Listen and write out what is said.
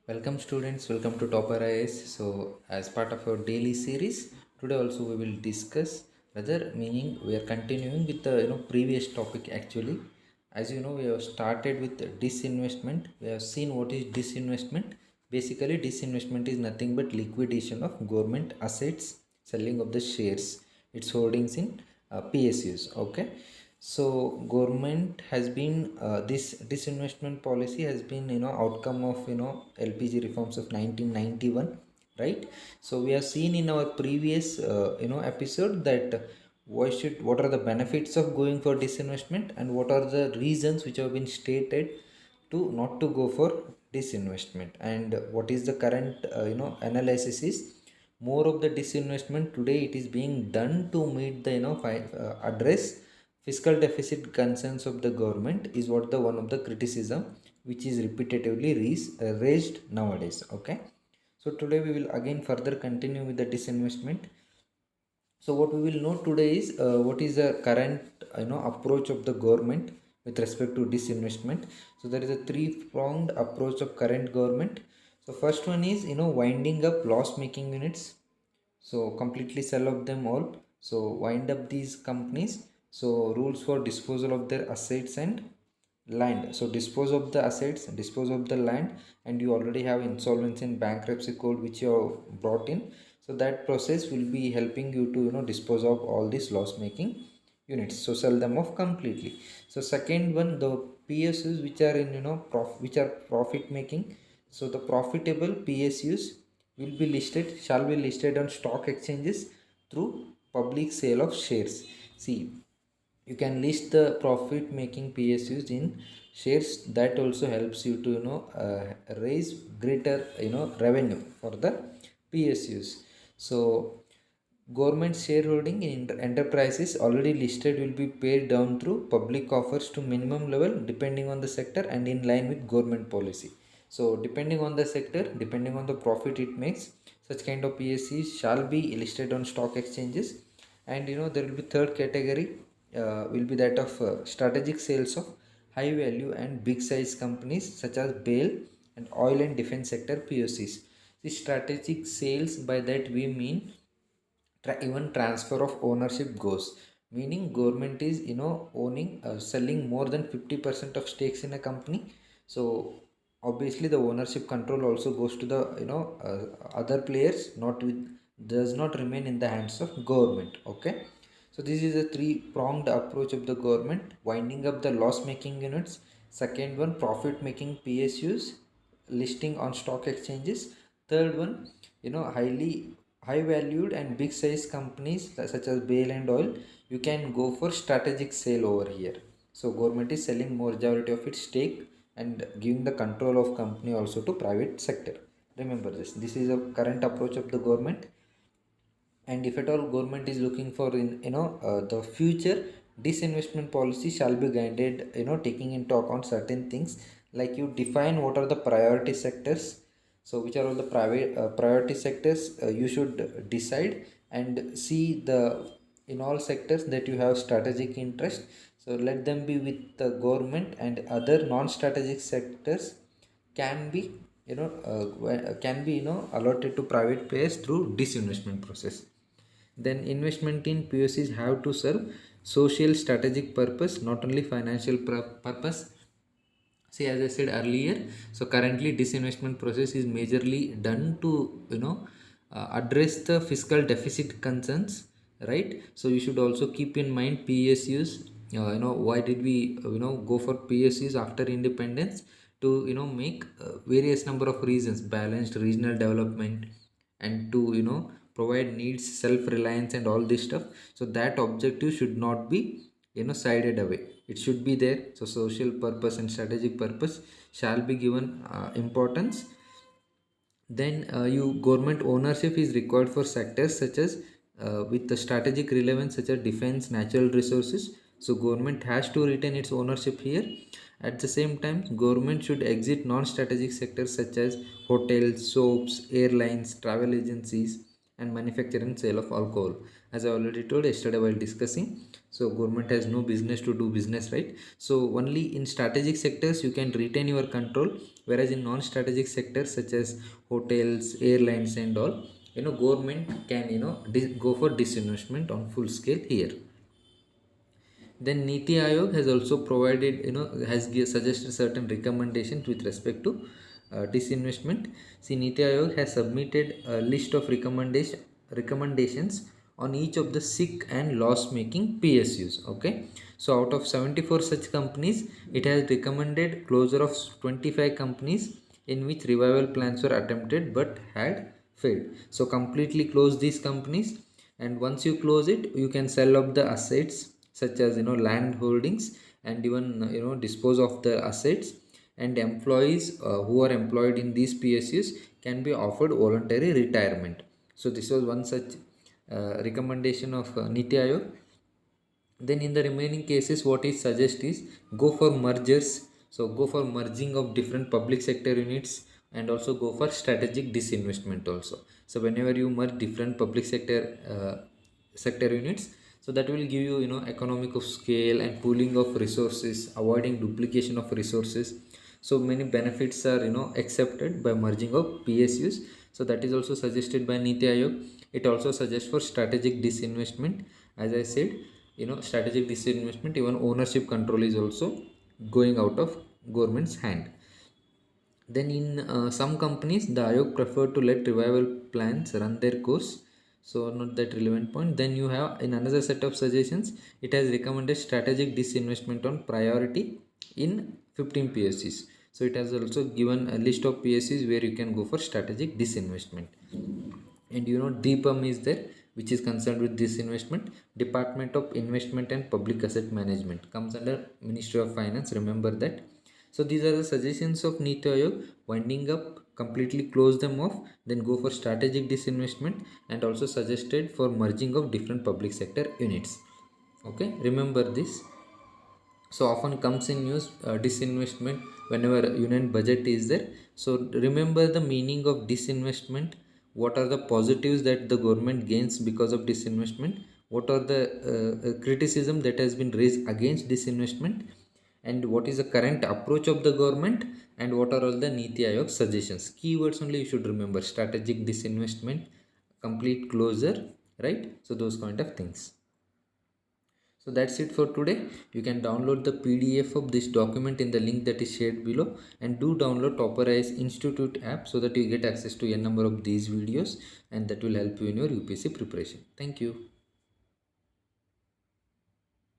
Welcome students, welcome to Topper IS. So as part of our daily series, today also we will discuss whether meaning we are continuing with the previous topic actually. As you know, we have started with disinvestment. We have seen what is disinvestment. Basically, disinvestment is nothing but liquidation of government assets, selling of the shares, its holdings in PSUs. Okay, so government has been this disinvestment policy has been outcome of LPG reforms of 1991, right? So we have seen in our previous episode that what are the benefits of going for disinvestment and what are the reasons which have been stated to not to go for disinvestment, and what is the current analysis is more of the disinvestment today it is being done to meet the address fiscal deficit concerns of the government is what the one of the criticism which is repetitively raised nowadays. Okay, so today we will again further continue with the disinvestment. So what we will know today is what is the current approach of the government with respect to disinvestment. So there is a three pronged approach of current government. So first one is winding up loss making units, so completely sell off them all, so wind up these companies. So rules for disposal of their assets and land, so dispose of the assets, dispose of the land, and you already have insolvency and bankruptcy code which you have brought in. So that process will be helping you to dispose of all these loss making units, so sell them off completely. So second one, the PSUs which are in which are profit making, so the profitable PSUs will be listed, shall be listed on stock exchanges through public sale of shares. See, you can list the profit making PSUs in shares. That also helps you to raise greater revenue for the PSUs. So government shareholding in enterprises already listed will be paid down through public offers to minimum level depending on the sector and in line with government policy. So depending on the sector, depending on the profit it makes, such kind of PSCs shall be listed on stock exchanges. And there will be third category, will be that of strategic sales of high value and big size companies such as BAIL and oil and defense sector POCs. The strategic sales, by that we mean even transfer of ownership goes, meaning government is owning selling more than 50% of stakes in a company. So obviously the ownership control also goes to the other players, not with, does not remain in the hands of government. Okay, so this is a three pronged approach of the government: winding up the loss making units, second one profit making PSUs listing on stock exchanges, third one highly high valued and big size companies such as BAIL and oil, you can go for strategic sale over here. So government is selling majority of its stake and giving the control of company also to private sector. Remember this is a current approach of the government. And if at all government is looking for in the future, disinvestment policy shall be guided taking into account certain things, like you define what are the priority sectors. So which are all the private priority sectors you should decide and see the in all sectors that you have strategic interest, so let them be with the government, and other non-strategic sectors can be can be allotted to private players through disinvestment process. Then investment in POCs have to serve social strategic purpose, not only financial purpose. See, as I said earlier, so currently disinvestment process is majorly done to address the fiscal deficit concerns, right? So you should also keep in mind PSUs. Why did we go for PSUs after independence? To make various number of reasons: balanced regional development, and to provide needs, self reliance, and all this stuff. So that objective should not be sided away, it should be there. So social purpose and strategic purpose shall be given importance. Then you government ownership is required for sectors such as with the strategic relevance such as defense, natural resources. So government has to retain its ownership here. At the same time, government should exit non-strategic sectors such as hotels, soaps, airlines, travel agencies, and manufacture and sale of alcohol. as I already told yesterday while discussing. So government has no business to do business, right? So only in strategic sectors you can retain your control, whereas in non-strategic sectors such as hotels, airlines and all, government can go for disinvestment on full scale here. Then Niti Aayog has also provided, suggested certain recommendations with respect to disinvestment. See, Niti Aayog has submitted a list of recommendations on each of the sick and loss-making PSUs. Okay, so out of 74 such companies, it has recommended closure of 25 companies in which revival plans were attempted but had failed. So completely close these companies, and once you close it, you can sell up the assets such as land holdings, and even dispose of the assets, and employees who are employed in these PSUs can be offered voluntary retirement. So this was one such recommendation of Niti Aayog. Then in the remaining cases, what it suggests is go for mergers. So go for merging of different public sector units, and also go for strategic disinvestment also. So whenever you merge different public sector units, so that will give you economic of scale and pooling of resources, avoiding duplication of resources. So many benefits are accepted by merging of PSUs. So that is also suggested by Niti Aayog. It also suggests for strategic disinvestment. As I said, strategic disinvestment, even ownership control is also going out of government's hand. Then in some companies, the Ayog prefer to let revival plans run their course. So not that relevant point. Then you have in another set of suggestions, it has recommended strategic disinvestment on priority in 15 PSCs. So it has also given a list of PSCs where you can go for strategic disinvestment. And DIPAM is there, which is concerned with this investment. Department of Investment and Public Asset Management comes under Ministry of Finance. Remember that. So these are the suggestions of Niti Aayog. Winding up, completely close them off, then go for strategic disinvestment, and also suggested for merging of different public sector units. Okay, remember this. So often comes in news disinvestment whenever union budget is there. So remember the meaning of disinvestment. What are the positives that the government gains because of disinvestment? What are the criticism that has been raised against disinvestment? And what is the current approach of the government? And what are all the Niti Aayog suggestions? Keywords only you should remember: strategic disinvestment, complete closure, right? So those kind of things. So that's it for today. You can download the PDF of this document in the link that is shared below, and do download Topper IAS Institute app so that you get access to a number of these videos, and that will help you in your UPSC preparation. Thank you.